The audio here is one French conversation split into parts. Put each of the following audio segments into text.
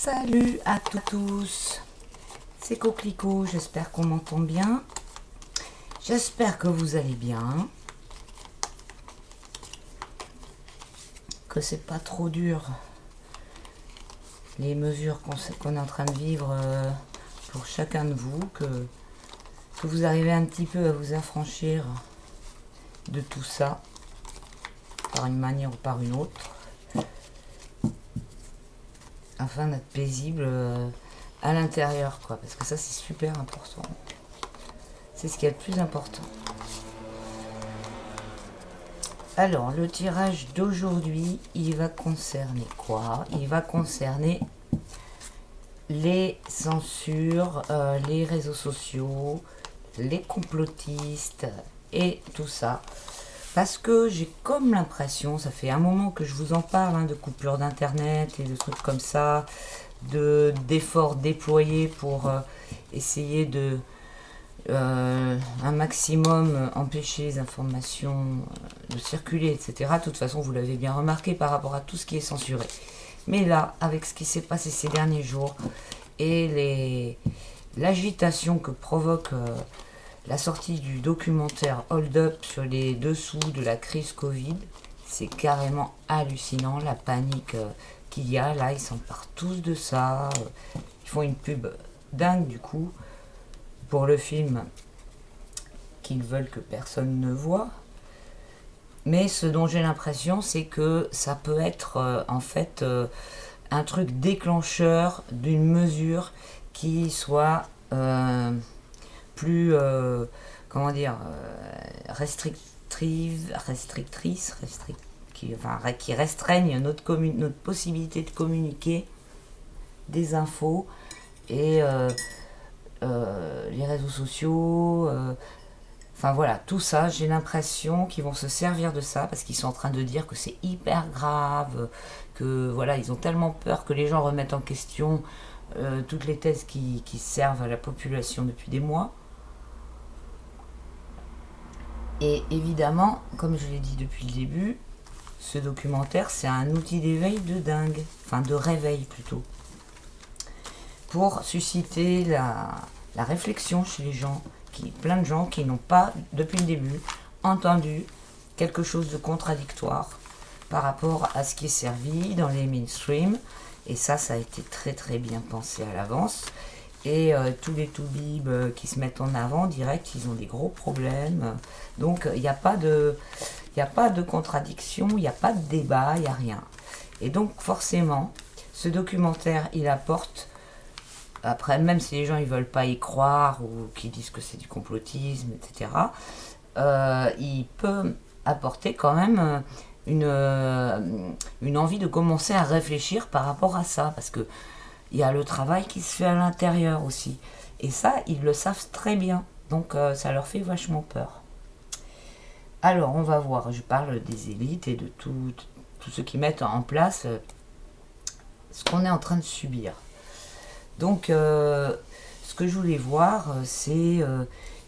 Salut à tous, c'est Coquelicot, j'espère qu'on m'entend bien, j'espère que vous allez bien, que c'est pas trop dur les mesures qu'on est en train de vivre pour chacun de vous, que vous arrivez un petit peu à vous affranchir de tout ça, par une manière ou par une autre, afin d'être paisible à l'intérieur, quoi, parce que ça c'est super important, c'est ce qui est le plus important. Alors, le tirage d'aujourd'hui, il va concerner quoi? Il va concerner les censures, les réseaux sociaux, les complotistes et tout ça. Parce que j'ai comme l'impression, ça fait un moment que je vous en parle, de coupure d'internet et de trucs comme ça, d'efforts déployés pour essayer de un maximum empêcher les informations de circuler, etc. De toute façon, vous l'avez bien remarqué par rapport à tout ce qui est censuré. Mais là, avec ce qui s'est passé ces derniers jours et l'agitation que provoque la sortie du documentaire Hold Up sur les dessous de la crise Covid, c'est carrément hallucinant la panique qu'il y a. Là, ils s'emparent tous de ça. Ils font une pub dingue du coup pour le film qu'ils veulent que personne ne voit. Mais ce dont j'ai l'impression, c'est que ça peut être en fait un truc déclencheur d'une mesure qui soit plus, comment dire, qui restreigne notre possibilité de communiquer des infos et les réseaux sociaux, enfin voilà, tout ça, j'ai l'impression qu'ils vont se servir de ça parce qu'ils sont en train de dire que c'est hyper grave, que voilà, ils ont tellement peur que les gens remettent en question toutes les thèses qui servent à la population depuis des mois. Et évidemment, comme je l'ai dit depuis le début, ce documentaire, c'est un outil d'éveil de dingue, enfin de réveil plutôt, pour susciter la réflexion chez les gens, plein de gens qui n'ont pas, depuis le début, entendu quelque chose de contradictoire par rapport à ce qui est servi dans les mainstream. Et ça a été très très bien pensé à l'avance. Et tous les toubibs qui se mettent en avant, direct, ils ont des gros problèmes. Donc il n'y a pas de contradiction, il n'y a pas de débat, il n'y a rien. Et donc forcément, ce documentaire, il apporte, après, même si les gens ne veulent pas y croire ou qu'ils disent que c'est du complotisme, etc., il peut apporter quand même une envie de commencer à réfléchir par rapport à ça, parce que il y a le travail qui se fait à l'intérieur aussi. Et ça, ils le savent très bien. Donc ça leur fait vachement peur. Alors, on va voir. Je parle des élites et de tous ceux qui mettent en place ce qu'on est en train de subir. Donc, ce que je voulais voir, c'est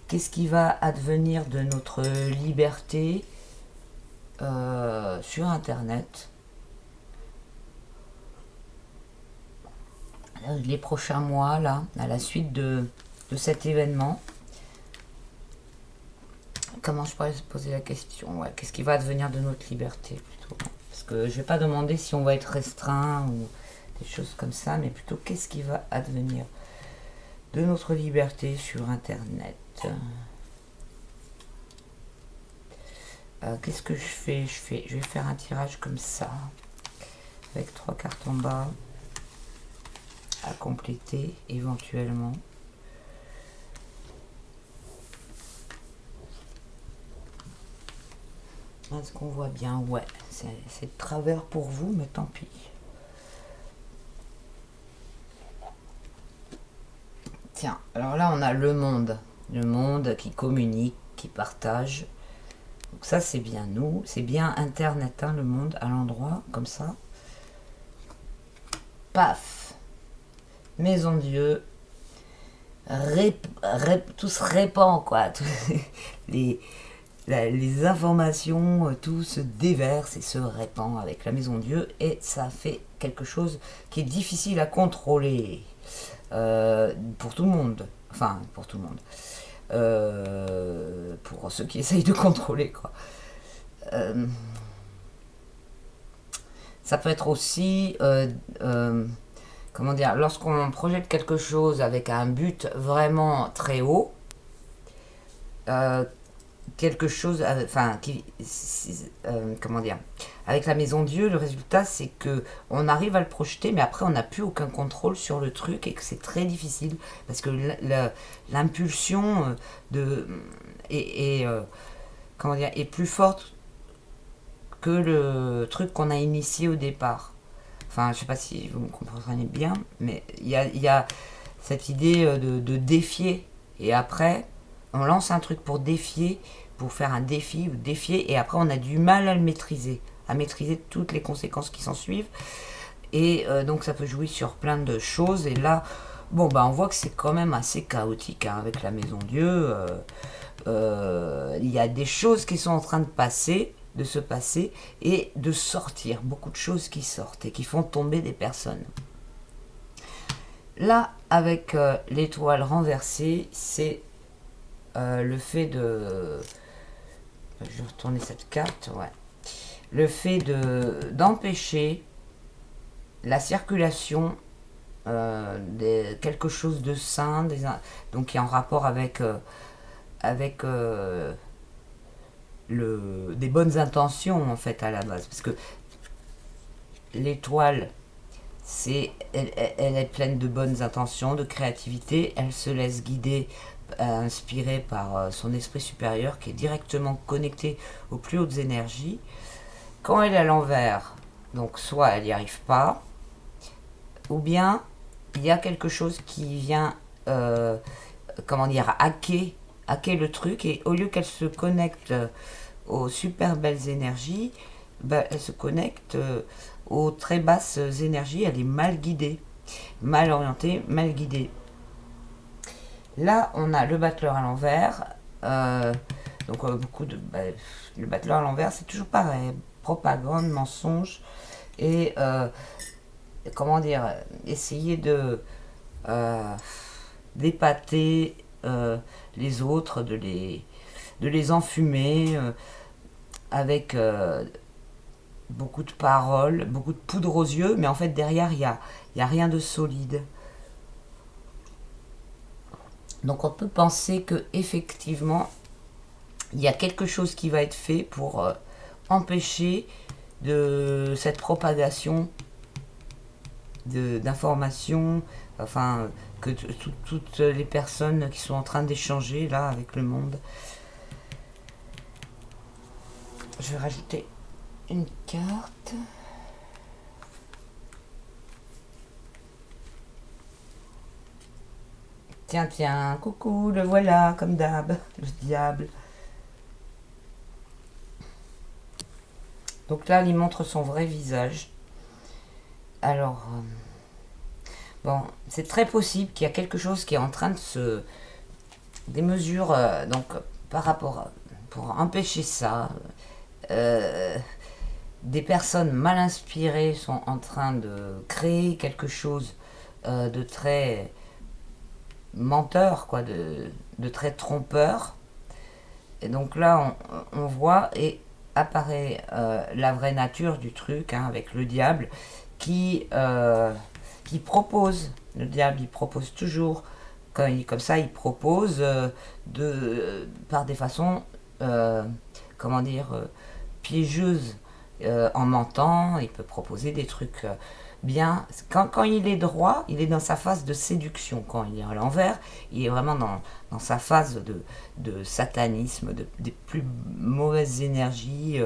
qu'est-ce qui va advenir de notre liberté sur Internet les prochains mois, là, à la suite de cet événement. Comment je pourrais se poser la question, ouais, qu'est-ce qui va advenir de notre liberté plutôt? Parce que je ne vais pas demander si on va être restreint ou des choses comme ça, mais plutôt qu'est-ce qui va advenir de notre liberté sur Internet. Qu'est-ce que je fais? Je vais faire un tirage comme ça, avec 3 cartes en bas, à compléter éventuellement. Est-ce qu'on voit bien? Ouais, c'est de travers pour vous, mais tant pis. Tiens, alors là on a le monde qui communique, qui partage. Donc ça c'est bien nous, c'est bien Internet, le monde à l'endroit, comme ça. Paf, Maison Dieu, tout se répand, quoi. Les informations, tout se déverse et se répand avec la Maison Dieu, et ça fait quelque chose qui est difficile à contrôler pour tout le monde. Enfin, pour tout le monde. Pour ceux qui essayent de contrôler, quoi. Ça peut être aussi, comment dire, lorsqu'on projette quelque chose avec un but vraiment très haut, quelque chose, enfin, comment dire, avec la maison Dieu, le résultat c'est que on arrive à le projeter, mais après on n'a plus aucun contrôle sur le truc et que c'est très difficile parce que l'impulsion comment dire, est plus forte que le truc qu'on a initié au départ. Enfin, je sais pas si vous me comprenez bien, mais il y a cette idée de défier. Et après, on lance un truc pour défier, pour faire un défi ou défier, et après on a du mal à maîtriser toutes les conséquences qui s'en suivent. Et donc ça peut jouer sur plein de choses. Et là, bon, bah, on voit que c'est quand même assez chaotique hein, avec la Maison Dieu. Il y a des choses qui sont en train de se passer et de sortir. Beaucoup de choses qui sortent et qui font tomber des personnes. Là, avec l'étoile renversée, c'est le fait de... Je vais retourner cette carte, ouais. Le fait d'empêcher la circulation de quelque chose de sain, donc qui est en rapport avec des bonnes intentions en fait à la base, parce que l'étoile elle est pleine de bonnes intentions, de créativité, elle se laisse guider, inspirée par son esprit supérieur qui est directement connecté aux plus hautes énergies. Quand elle est à l'envers, donc soit elle n'y arrive pas, ou bien il y a quelque chose qui vient comment dire, hacker le truc, et au lieu qu'elle se connecte aux super belles énergies, bah, elle se connecte aux très basses énergies, elle est mal guidée, mal orientée, mal guidée. Là, on a le battleur à l'envers, donc beaucoup de... Bah, le battleur à l'envers, c'est toujours pareil, propagande, mensonge, et comment dire, essayer de d'épater les autres, de les enfumer avec beaucoup de paroles, beaucoup de poudre aux yeux, mais en fait derrière il y a rien de solide. Donc on peut penser que effectivement il y a quelque chose qui va être fait pour empêcher de cette propagation d'informations, enfin que toutes les personnes qui sont en train d'échanger là avec le monde. Je vais rajouter une carte. Tiens, coucou, le voilà, comme d'hab, le diable. Donc là, il montre son vrai visage. Alors, bon, c'est très possible qu'il y a quelque chose qui est en train de se... Des mesures, donc, par rapport... pour empêcher ça, des personnes mal inspirées sont en train de créer quelque chose de très menteur, quoi, de très trompeur. Et donc là, on voit et apparaît la vraie nature du truc, hein, avec le diable qui propose. Le diable, il propose toujours, comme ça, il propose par des façons, comment dire, piégeuses. En mentant, il peut proposer des trucs bien. Quand il est droit, il est dans sa phase de séduction. Quand il est à l'envers, il est vraiment dans sa phase de satanisme, des plus mauvaises énergies,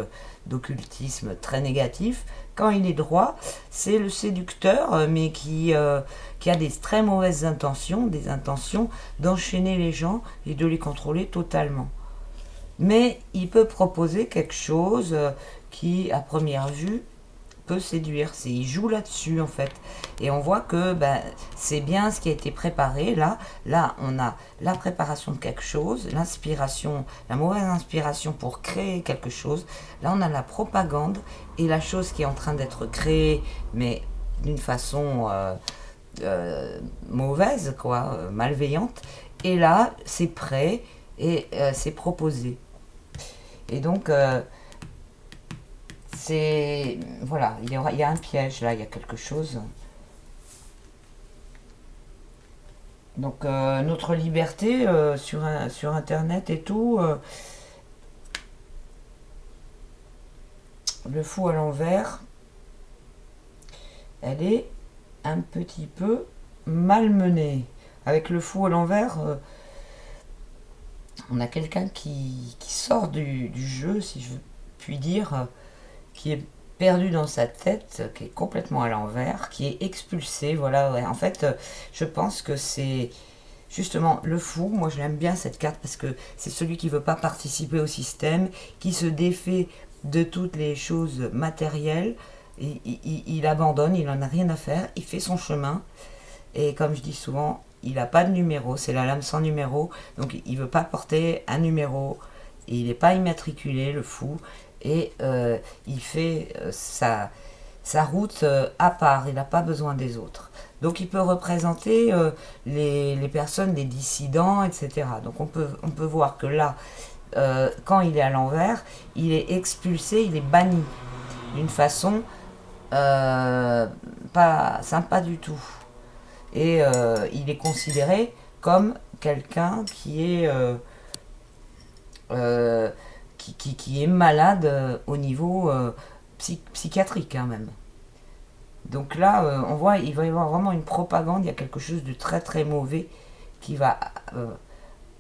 d'occultisme très négatif. Quand il est droit, c'est le séducteur, mais qui a des très mauvaises intentions, des intentions d'enchaîner les gens et de les contrôler totalement. Mais il peut proposer quelque chose qui, à première vue, peut séduire. Il joue là-dessus, en fait. Et on voit que c'est bien ce qui a été préparé. Là, on a la préparation de quelque chose, l'inspiration, la mauvaise inspiration pour créer quelque chose. Là, on a la propagande et la chose qui est en train d'être créée, mais d'une façon mauvaise, quoi, malveillante. Et là, c'est prêt et c'est proposé. Et donc, c'est... Voilà, il y a un piège là, il y a quelque chose. Donc, notre liberté sur Internet et tout, le fou à l'envers, elle est un petit peu malmenée. Avec le fou à l'envers, on a quelqu'un qui sort du jeu, si je puis dire, qui est perdu dans sa tête, qui est complètement à l'envers, qui est expulsé. Voilà, ouais. En fait, je pense que c'est justement le fou. Moi, je l'aime bien cette carte parce que c'est celui qui veut pas participer au système, qui se défait de toutes les choses matérielles. Il abandonne, il en a rien à faire, il fait son chemin. Et comme je dis souvent, il n'a pas de numéro, c'est la lame sans numéro, donc il ne veut pas porter un numéro, et il n'est pas immatriculé, le fou, et il fait sa route à part, il n'a pas besoin des autres. Donc il peut représenter les personnes, les dissidents, etc. Donc on peut voir que là, quand il est à l'envers, il est expulsé, il est banni d'une façon pas sympa du tout. Et il est considéré comme quelqu'un euh, qui est malade au niveau psychiatrique, hein, même. Donc là, on voit, il va y avoir vraiment une propagande, il y a quelque chose de très très mauvais qui va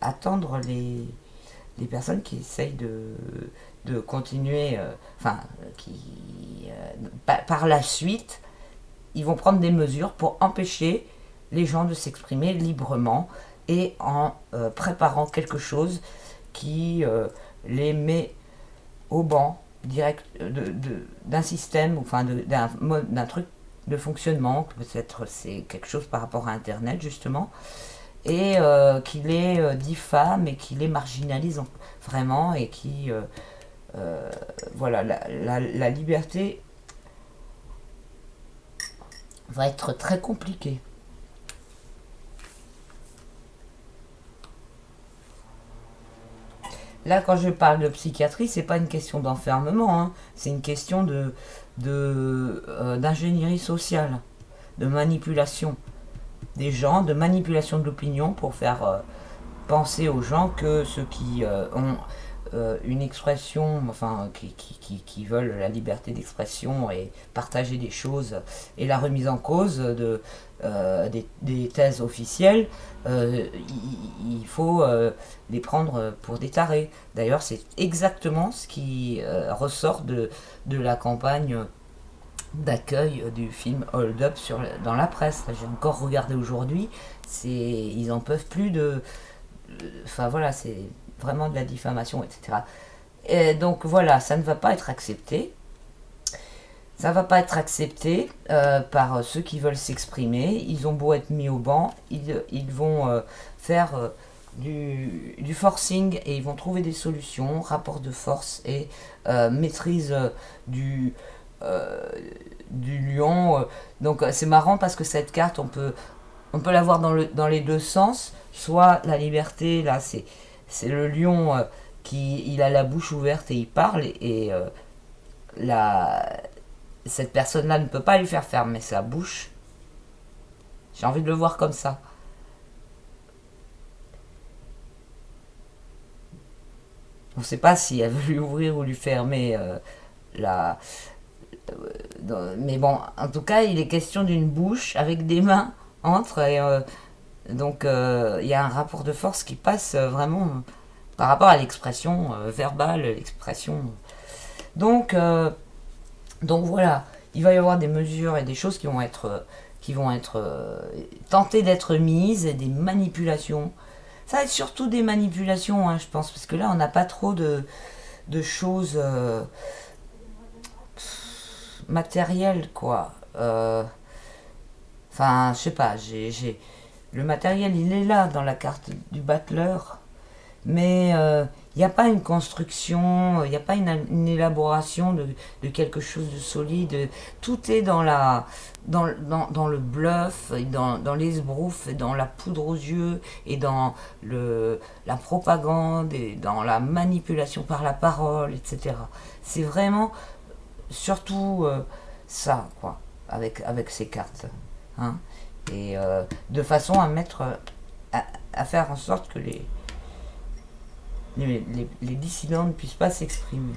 attendre les personnes qui essayent de continuer, par la suite, ils vont prendre des mesures pour empêcher les gens de s'exprimer librement et en préparant quelque chose qui les met au banc direct d'un système, enfin d'un truc de fonctionnement, peut-être c'est quelque chose par rapport à Internet justement, et qui les diffame et qui les marginalise vraiment, et qui voilà, la liberté va être très compliquée. Là, quand je parle de psychiatrie, c'est pas une question d'enfermement, hein. C'est une question d'ingénierie sociale, de manipulation des gens, de manipulation de l'opinion pour faire penser aux gens que ceux qui ont une expression, enfin, qui veulent la liberté d'expression et partager des choses, et la remise en cause des thèses officielles, il faut les prendre pour des tarés. D'ailleurs, c'est exactement ce qui ressort de la campagne d'accueil du film Hold Up dans la presse. J'ai encore regardé aujourd'hui, ils en peuvent plus de... Enfin voilà, c'est vraiment de la diffamation, etc. Et donc voilà, ça ne va pas être accepté. Ça ne va pas être accepté par ceux qui veulent s'exprimer. Ils ont beau être mis au banc, ils vont faire du forcing, et ils vont trouver des solutions, rapport de force et maîtrise du, euh, du lion. Donc c'est marrant parce que cette carte, on peut la voir dans les deux sens. Soit la liberté, là, c'est le lion il a la bouche ouverte et il parle, et cette personne-là ne peut pas lui faire fermer sa bouche. J'ai envie de le voir comme ça. On ne sait pas si elle veut lui ouvrir ou lui fermer la... Mais bon, en tout cas, il est question d'une bouche avec des mains entre, et donc il y a un rapport de force qui passe vraiment par rapport à l'expression verbale, l'expression. Donc, donc voilà, il va y avoir des mesures et des choses qui vont être tentées d'être mises, et des manipulations. Ça va être surtout des manipulations, hein, je pense, parce que là, on n'a pas trop de choses matérielles, quoi. Enfin, je sais pas, le matériel, il est là dans la carte du battleur, mais Il n'y a pas une construction, il n'y a pas une élaboration de quelque chose de solide. Tout est dans le bluff, et dans l'esbrouf, et dans la poudre aux yeux, et dans la propagande, et dans la manipulation par la parole, etc. C'est vraiment surtout ça, quoi, avec ces cartes. Hein. Et de façon à mettre, à faire en sorte que les dissidents ne puissent pas s'exprimer.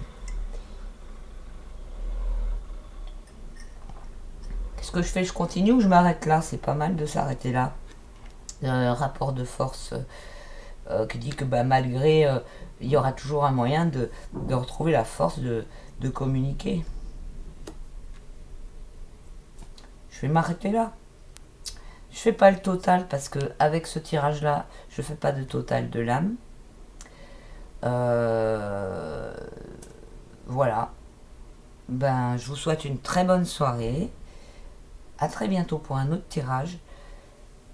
Qu'est-ce que je fais? Je continue ou je m'arrête là? C'est pas mal de s'arrêter là. Rapport de force qui dit que malgré, il y aura toujours un moyen de retrouver la force de communiquer. Je vais m'arrêter là. Je fais pas le total parce que avec ce tirage là, je fais pas de total de l'âme. Voilà. Je vous souhaite une très bonne soirée. À très bientôt pour un autre tirage.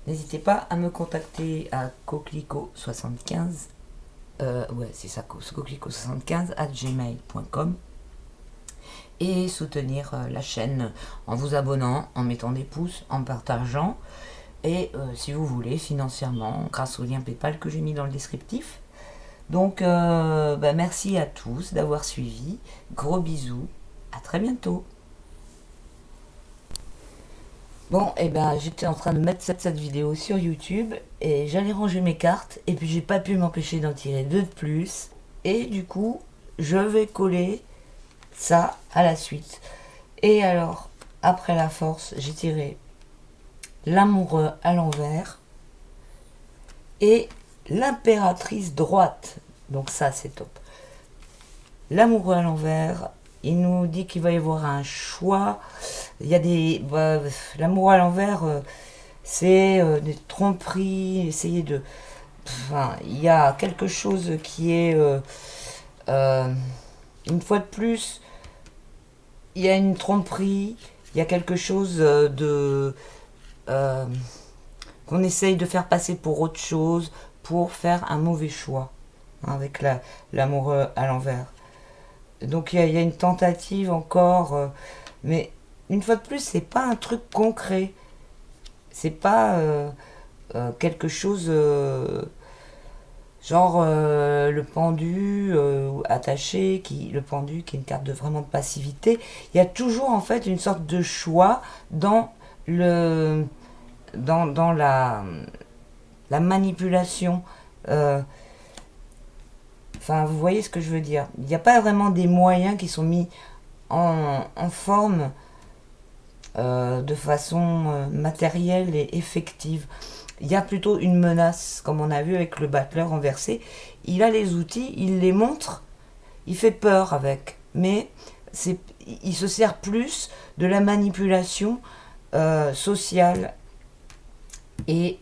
N'hésitez pas à me contacter à coquelicot75. Ouais, c'est ça, coquelicot75@gmail.com. Et soutenir la chaîne en vous abonnant, en mettant des pouces, en partageant. Et si vous voulez, financièrement, grâce au lien PayPal que j'ai mis dans le descriptif. Donc, merci à tous d'avoir suivi. Gros bisous. À très bientôt. Bon, j'étais en train de mettre cette vidéo sur YouTube et j'allais ranger mes cartes et puis j'ai pas pu m'empêcher d'en tirer deux de plus. Et du coup, je vais coller ça à la suite. Et alors, après la force, j'ai tiré l'amoureux à l'envers et l'impératrice droite. Donc ça, c'est top. L'amoureux à l'envers, il nous dit qu'il va y avoir un choix. Il y a des... l'amoureux à l'envers, c'est des tromperies, essayer de... il y a quelque chose qui est... une fois de plus, il y a une tromperie, il y a quelque chose de... qu'on essaye de faire passer pour autre chose, pour faire un mauvais choix, hein, avec l'amoureux à l'envers. Donc il y a une tentative encore, mais une fois de plus, c'est pas un truc concret. C'est pas quelque chose genre le pendu attaché, le pendu qui est une carte vraiment de passivité. Il y a toujours en fait une sorte de choix dans dans la manipulation. Vous voyez ce que je veux dire. Il n'y a pas vraiment des moyens qui sont mis en forme de façon matérielle et effective. Il y a plutôt une menace, comme on a vu avec le battleur renversé. Il a les outils, il les montre, il fait peur avec. Mais il se sert plus de la manipulation sociale. Et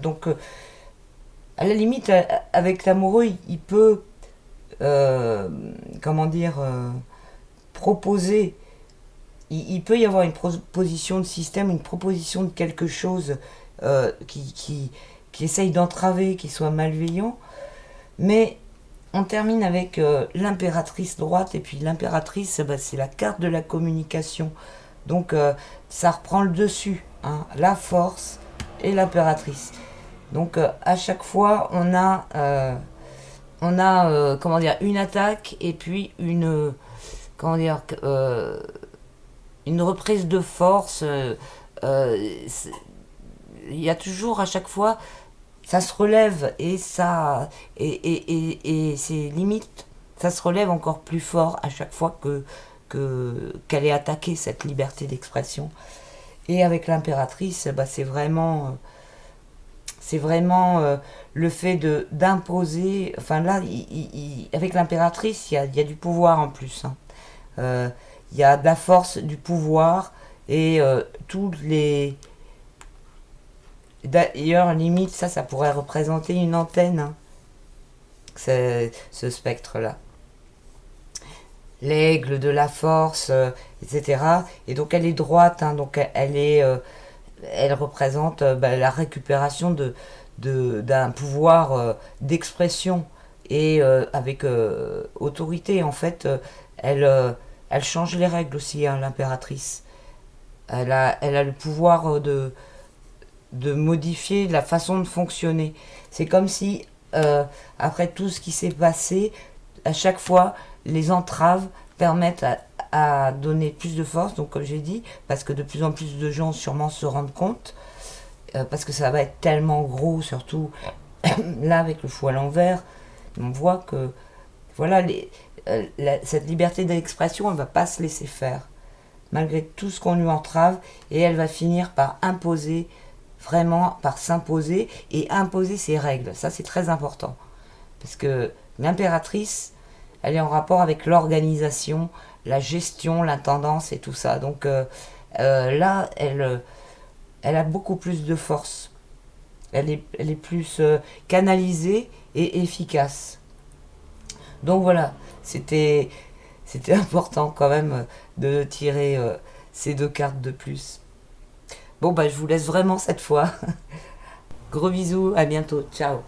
donc, à la limite, avec l'amoureux, il peut... proposer, il peut y avoir une proposition de système, une proposition de quelque chose qui essaye d'entraver, qui soit malveillant, mais on termine avec l'impératrice droite, et puis l'impératrice, c'est la carte de la communication, donc ça reprend le dessus, hein, la force et l'impératrice. Donc à chaque fois on a une attaque et puis une reprise de force. Il y a toujours à chaque fois, ça se relève et c'est limite, ça se relève encore plus fort à chaque fois qu'elle est attaquée, cette liberté d'expression. Et avec l'impératrice, c'est vraiment le fait d'imposer. Là, avec l'impératrice, il y a du pouvoir en plus. Hein. Il y a de la force, du pouvoir, et tous les... D'ailleurs, limite, ça pourrait représenter une antenne, hein, ce spectre-là. L'aigle de la force, etc. Et donc, elle est droite, hein, donc elle représente la récupération d'un pouvoir d'expression et avec autorité. En fait, elle change les règles aussi, hein, l'impératrice. Elle a le pouvoir de modifier la façon de fonctionner. C'est comme si, après tout ce qui s'est passé, à chaque fois, les entraves permettent à donner plus de force, donc comme j'ai dit, parce que de plus en plus de gens sûrement se rendent compte, parce que ça va être tellement gros, surtout là avec le fou à l'envers, on voit que voilà, cette liberté d'expression, elle ne va pas se laisser faire, malgré tout ce qu'on lui entrave, et elle va finir par imposer, vraiment par s'imposer, et imposer ses règles. Ça, c'est très important, parce que l'impératrice, elle est en rapport avec l'organisation, la gestion, l'intendance et tout ça. Donc là, elle a beaucoup plus de force. Elle est plus canalisée et efficace. Donc voilà, c'était important quand même de tirer ces 2 cartes de plus. Bon, bah je vous laisse vraiment cette fois. Gros bisous, à bientôt, ciao.